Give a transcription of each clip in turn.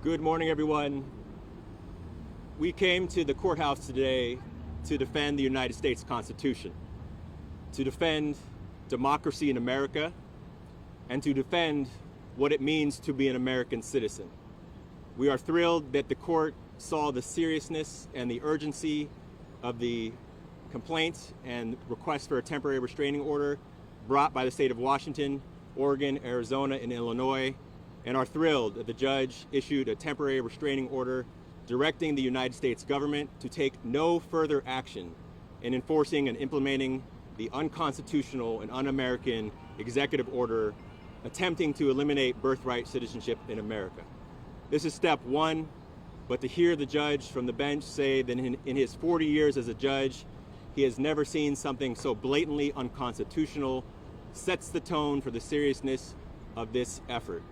Good morning, everyone. We came to the courthouse today to defend the United States Constitution, to defend democracy in America, and to defend what it means to be an American citizen. We are thrilled that the court saw the seriousness and the urgency of the complaint and request for a temporary restraining order brought by the state of Washington, Oregon, Arizona, and Illinois, and are thrilled that the judge issued a temporary restraining order directing the United States government to take no further action in enforcing and implementing the unconstitutional and un-American executive order attempting to eliminate birthright citizenship in America. This is step one, but to hear the judge from the bench say that in his 40 years as a judge, he has never seen something so blatantly unconstitutional sets the tone for the seriousness of this effort.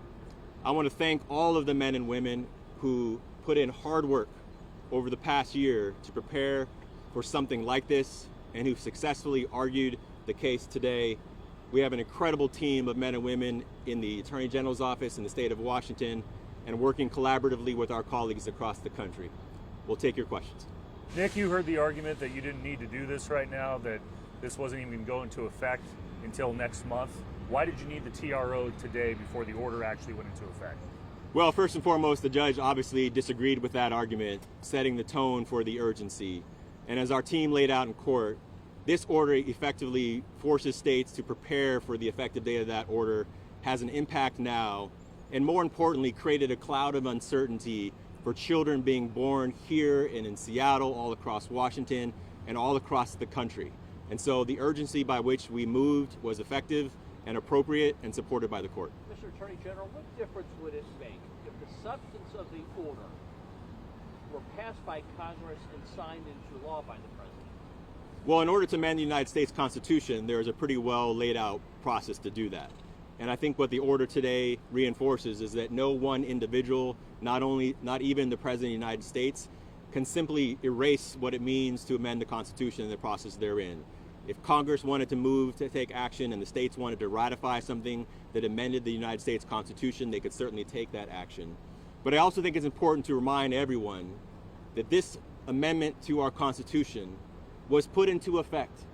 I want to thank all of the men and women who put in hard work over the past year to prepare for something like this and who successfully argued the case today. We have an incredible team of men and women in the Attorney General's office in the state of Washington and working collaboratively with our colleagues across the country. We'll take your questions. Nick, you heard the argument that you didn't need to do this right now, that this wasn't even going to go into effect until next month. Why did you need the TRO today before the order actually went into effect? Well, first and foremost, the judge obviously disagreed with that argument, setting the tone for the urgency. And as our team laid out in court, this order effectively forces states to prepare for the effective date of that order, has an impact now, and more importantly, created a cloud of uncertainty for children being born here and in Seattle, all across Washington, and all across the country. And so the urgency by which we moved was effective and appropriate and supported by the court. Mr. Attorney General, what difference would it make if the substance of the order were passed by Congress and signed into law by the President? Well, in order to amend the United States Constitution, there is a pretty well laid out process to do that. And I think what the order today reinforces is that no one individual, not even the President of the United States, can simply erase what it means to amend the Constitution and the process therein. If Congress wanted to move to take action and the states wanted to ratify something that amended the United States Constitution, they could certainly take that action. But I also think it's important to remind everyone that this amendment to our Constitution was put into effect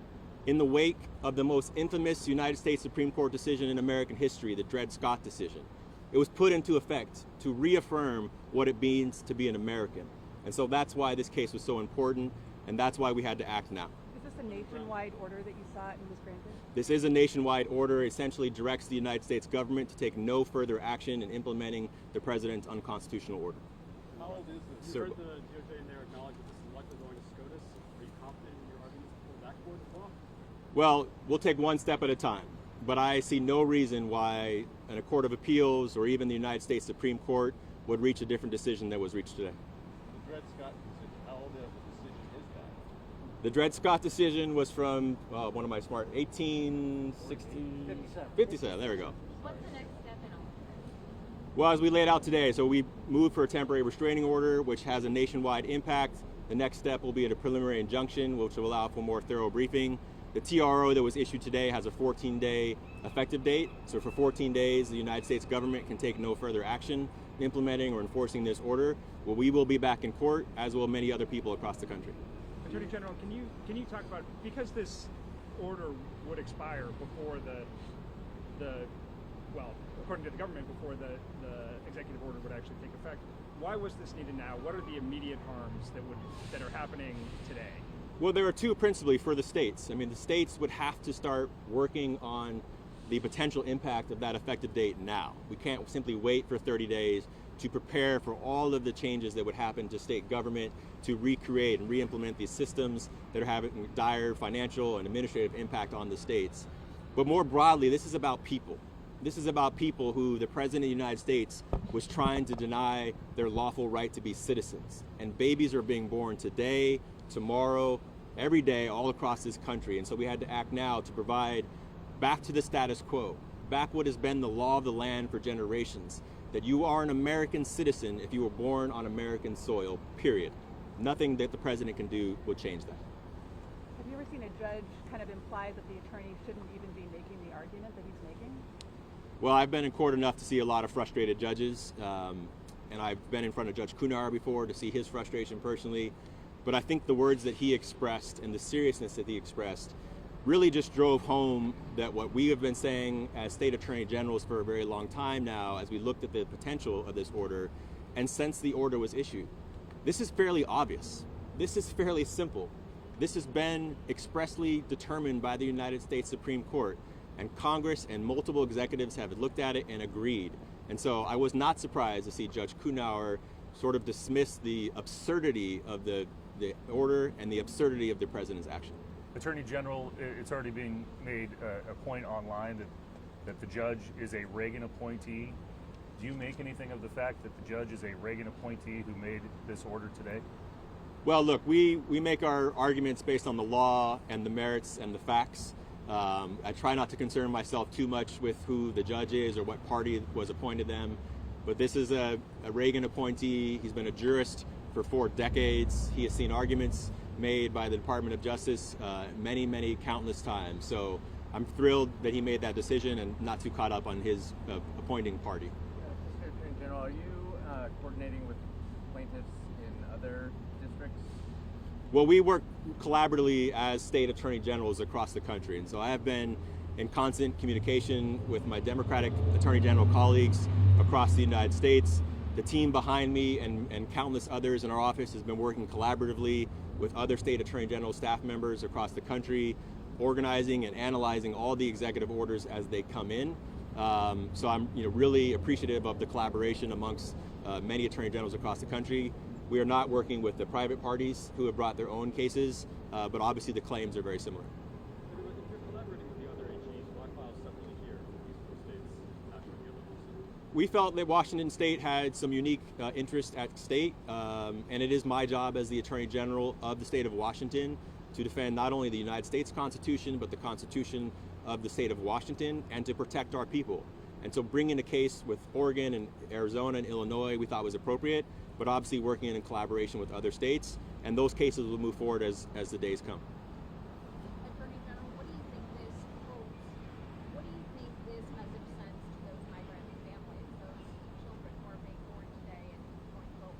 in the wake of the most infamous United States Supreme Court decision in American history, the Dred Scott decision. It was put into effect to reaffirm what it means to be an American. And so that's why this case was so important, and that's why we had to act now. Is this a nationwide order that you sought and was granted? This is a nationwide order. It essentially directs the United States government to take no further action in implementing the president's unconstitutional order. How old is this? You heard the DOJ in there acknowledge that this is likely going to SCOTUS. Are you confident in your arguments before that court as well? Well, we'll take one step at a time. But I see no reason why a court of appeals or even the United States Supreme Court would reach a different decision that was reached today. The Dred Scott decision, how old of a decision is that? The Dred Scott decision was from, one of my smart, 1860? 57, there we go. What's the next step in all? Well, as we laid out today, so we moved for a temporary restraining order, which has a nationwide impact. The next step will be at a preliminary injunction, which will allow for more thorough briefing. The TRO that was issued today has a 14-day effective date. So for 14 days, the United States government can take no further action implementing or enforcing this order. Well, we will be back in court, as will many other people across the country. Attorney General, can you talk about, because this order would expire before well, according to the government, before the executive order would actually take effect, why was this needed now? What are the immediate harms that are happening today? Well, there are two principally for the states. I mean, the states would have to start working on the potential impact of that effective date now. We can't simply wait for 30 days to prepare for all of the changes that would happen to state government to recreate and re-implement these systems that are having dire financial and administrative impact on the states. But more broadly, this is about people. This is about people who the President of the United States was trying to deny their lawful right to be citizens. And babies are being born today, tomorrow, every day, all across this country. And so we had to act now to provide back to the status quo, back what has been the law of the land for generations, that you are an American citizen if you were born on American soil, period. Nothing that the president can do will change that. Have you ever seen a judge kind of imply that the attorney shouldn't even be making the argument that he's making? Well, I've been in court enough to see a lot of frustrated judges. and I've been in front of Judge Kunar before to see his frustration personally. But I think the words that he expressed and the seriousness that he expressed really just drove home that what we have been saying as state attorney generals for a very long time now, as we looked at the potential of this order, and since the order was issued. This is fairly obvious. This is fairly simple. This has been expressly determined by the United States Supreme Court, and Congress and multiple executives have looked at it and agreed. And so I was not surprised to see Judge Kunar sort of dismiss the absurdity of the order and the absurdity of the president's action. Attorney General, it's already being made a point online that the judge is a Reagan appointee. Do you make anything of the fact that the judge is a Reagan appointee who made this order today? Well, look, we make our arguments based on the law and the merits and the facts. I try not to concern myself too much with who the judge is or what party was appointed them. But this is a Reagan appointee. He's been a jurist for 4 decades. He has seen arguments made by the Department of Justice many, countless times. So I'm thrilled that he made that decision and not too caught up on his appointing party. Mr. Attorney General, are you coordinating with plaintiffs in other districts? Well, we work collaboratively as state attorney generals across the country. And so I have been in constant communication with my Democratic attorney general colleagues across the United States. The team behind me and countless others in our office has been working collaboratively with other state attorney general staff members across the country, organizing and analyzing all the executive orders as they come in. So I'm really appreciative of the collaboration amongst many attorney generals across the country. We are not working with the private parties who have brought their own cases, but obviously the claims are very similar. If you're collaborating with the other AGs, why file separately here for these 4 states after the others? We felt that Washington State had some unique interest at stake, and it is my job as the Attorney General of the state of Washington to defend not only the United States Constitution, but the Constitution of the state of Washington, and to protect our people. And so bringing a case with Oregon and Arizona and Illinois we thought was appropriate, but obviously working in collaboration with other states, and those cases will move forward as the days come. Attorney General, what do you think this holds? What do you think this message sends to those migrant families, those children who are being born today and going forward?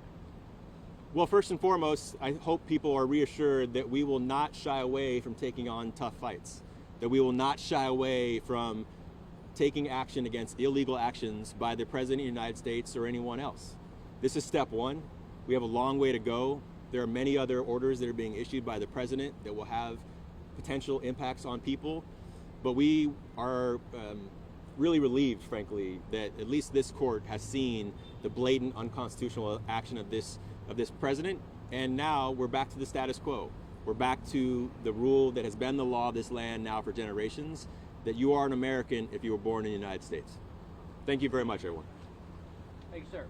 Well, first and foremost, I hope people are reassured that we will not shy away from taking on tough fights, that we will not shy away from taking action against illegal actions by the President of the United States or anyone else. This is step one. We have a long way to go. There are many other orders that are being issued by the President that will have potential impacts on people, but we are really relieved, frankly, that at least this court has seen the blatant unconstitutional action of this president, and now we're back to the status quo. We're back to the rule that has been the law of this land now for generations, that you are an American if you were born in the United States. Thank you very much, everyone. Thank you, sir.